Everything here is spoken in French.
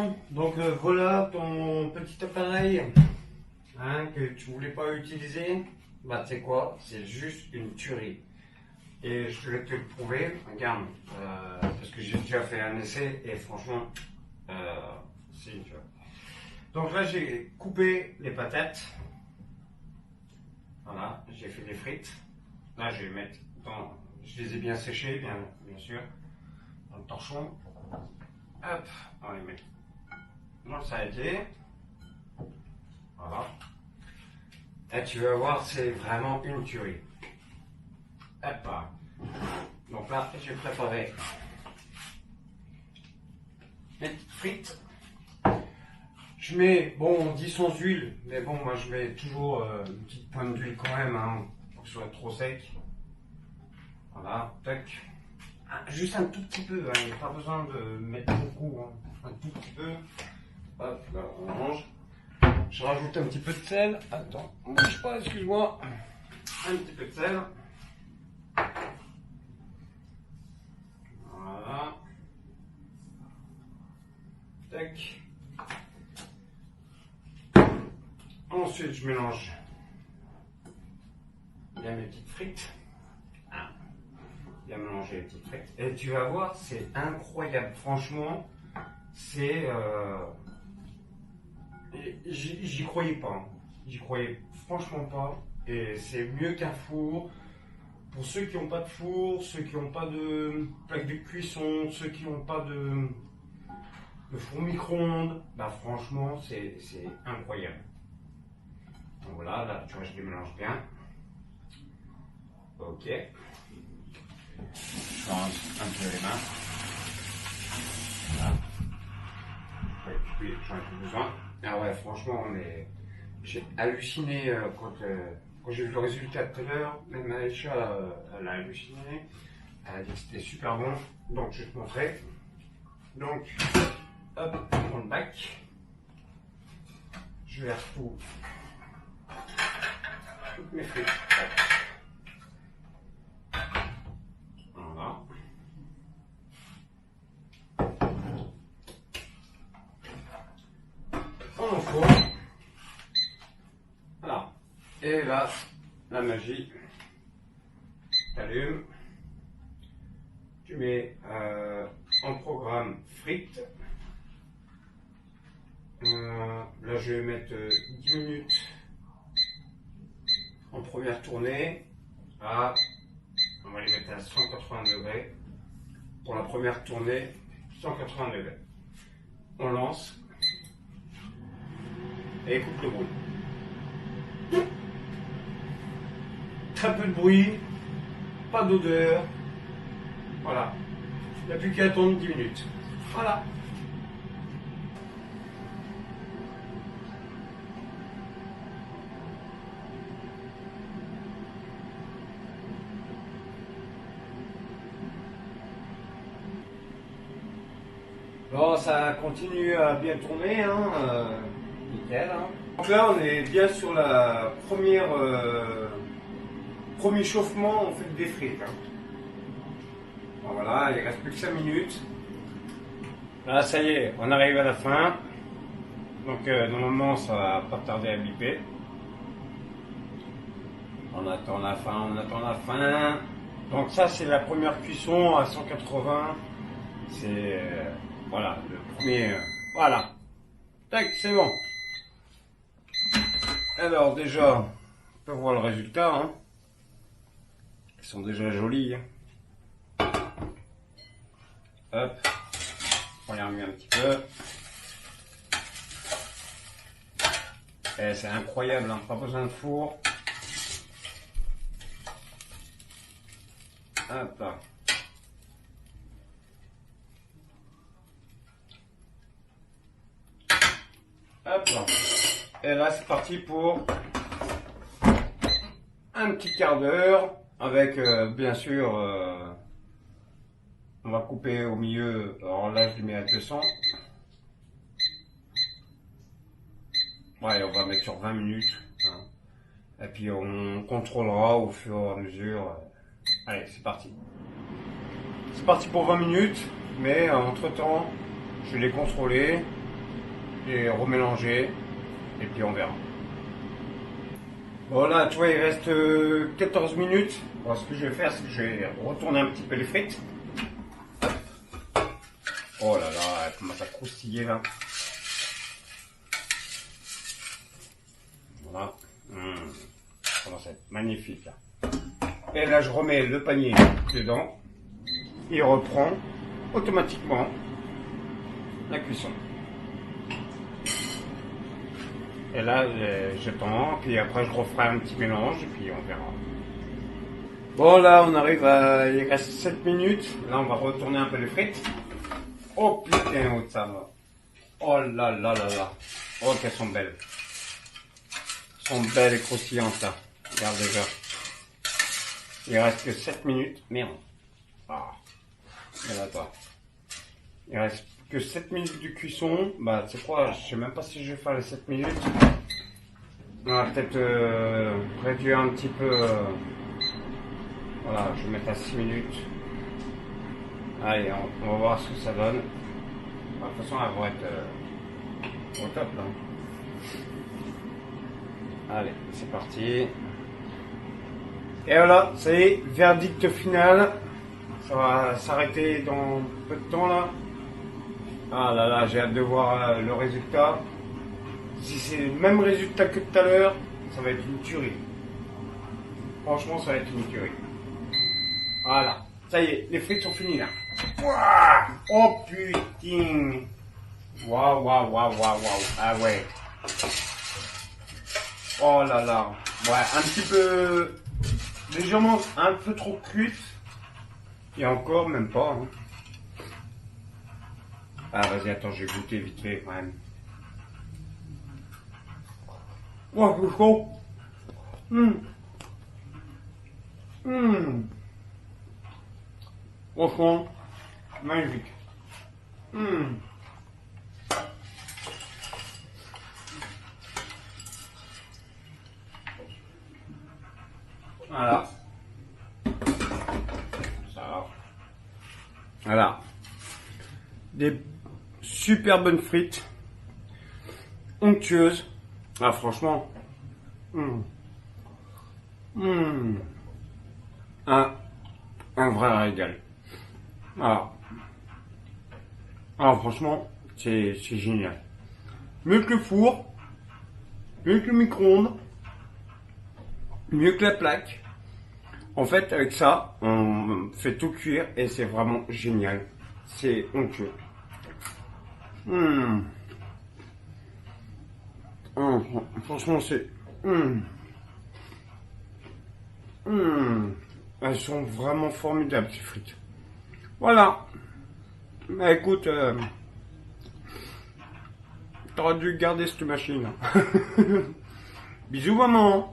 Bon, donc voilà ton petit appareil que tu voulais pas utiliser. Bah tu sais quoi, c'est juste une tuerie. Et je vais te le prouver, regarde, parce que j'ai déjà fait un essai et franchement, c'est une tuerie. Donc là j'ai coupé les patates. Voilà, j'ai fait des frites. Là je vais les mettre dans, je les ai bien séchées, bien sûr, dans le torchon. Hop, on va les mettre dans le saladier. Voilà. Et tu vas voir, c'est vraiment une tuerie. Hop là. Donc là, j'ai préparé mes petites frites. Je mets, bon, on dit sans huile, mais bon, moi je mets toujours une petite pointe d'huile quand même, hein, pour que ce soit trop sec. Voilà, tac. Juste un tout petit peu, il n'y a pas besoin de mettre beaucoup, hein. Un tout petit peu. Hop, là, on range. Je rajoute un petit peu de sel. Attends, ne bouge pas, excuse-moi. Un petit peu de sel. Voilà. Tac. Ensuite, je mélange bien mes petites frites. Bien mélanger les petites frites. Et tu vas voir, c'est incroyable. Franchement, c'est... J'y croyais pas. J'y croyais franchement pas. Et c'est mieux qu'un four. Pour ceux qui n'ont pas de four, ceux qui n'ont pas de plaque de cuisson, ceux qui n'ont pas de four micro-ondes, bah franchement, c'est incroyable. Donc voilà, là, tu vois, je les mélange bien. Ok. Je change un peu les mains. Voilà. Ouais, j'en ai plus besoin. Ah ouais, franchement, j'ai halluciné quand j'ai vu le résultat tout à l'heure. Même Aïcha, elle a halluciné. Elle a dit que c'était super bon. Donc, je vais te montrer. Donc, hop, dans le bac. Je verse toutes mes frites. Voilà. On en four. Voilà. Et là, la magie. T'allumes. Tu mets en programme frites. Là, je vais mettre 10 minutes en première tournée. On va les mettre à 180 degrés. Pour la première tournée, 180 degrés. On lance. Et écoute le bruit. Très peu de bruit, pas d'odeur. Voilà. Il n'y a plus qu'à attendre 10 minutes. Voilà. Bon, ça continue à bien tourner, hein, nickel. Hein. Donc là, on est bien sur la premier chauffement, on fait des frites. Hein. Bon, voilà, il reste plus que 5 minutes. Là, ça y est, on arrive à la fin. Donc normalement, ça va pas tarder à biper. On attend la fin, on attend la fin. Donc ça, c'est la première cuisson à 180. C'est... voilà, le premier... voilà. Tac, c'est bon. Alors déjà, on peut voir le résultat. Hein. Ils sont déjà jolis. Hein. Hop. On les remet un petit peu. Et c'est incroyable, hein. Pas besoin de four. Hop là. Hop là. Et là, c'est parti pour un petit quart d'heure avec, bien sûr, on va couper au milieu. Alors là, je le mets à 200. Ouais, on va mettre sur 20 minutes. Hein. Et puis, on contrôlera au fur et à mesure. Allez, c'est parti. C'est parti pour 20 minutes. Mais entre-temps, je vais les contrôler. et remélanger, et puis on verra. Voilà, tu vois, il reste 14 minutes. Alors, ce que je vais faire, c'est que je vais retourner un petit peu les frites. Oh là là, elle commence à croustiller là. Voilà. Ça commence à être magnifique là. Et là, je remets le panier dedans. Il reprend automatiquement la cuisson. Et là, j'attends, puis après je referai un petit mélange, et puis on verra. Bon, là, on arrive à... Il reste 7 minutes. Là, on va retourner un peu les frites. Oh putain, oh ça va. Oh là là là là. Oh, qu'elles sont belles. Elles sont belles et croustillantes, là. Regarde déjà. Il reste que 7 minutes. Merde. Ah. Et là, toi. Il reste que 7 minutes de cuisson. Bah, tu sais quoi, je sais même pas si je vais faire les 7 minutes. On va peut-être réduire un petit peu. Voilà, je vais mettre à 6 minutes. Allez, on va voir ce que ça donne. Bah, de toute façon, elles vont être au top là. Allez, c'est parti. Et voilà, ça y est, verdict final. Ça va s'arrêter dans peu de temps là. Ah là là, j'ai hâte de voir le résultat. Si c'est le même résultat que tout à l'heure, ça va être une tuerie. Franchement, ça va être une tuerie. Voilà, ça y est, les frites sont finies là. Ouah, oh putain. Waouh, waouh, waouh, waouh, waouh. Ah ouais. Oh là là. Ouais, un petit peu... légèrement un peu trop cuite. Et encore, même pas. Hein. Ah, vas-y, attends, je vais goûter vite fait quand même. Oh, c'est chaud. Franchement, magnifique. Voilà. Ça. Voilà. Des super bonnes frites. Onctueuses. Ah, franchement. Un vrai régal. Alors franchement, c'est génial. Mieux que le four, mieux que le micro-ondes, mieux que la plaque. En fait, avec ça, on fait tout cuire et c'est vraiment génial. C'est onctueux. Franchement, c'est... Elles sont vraiment formidables, ces frites. Voilà. Bah écoute, t'aurais dû garder cette machine. Bisous maman.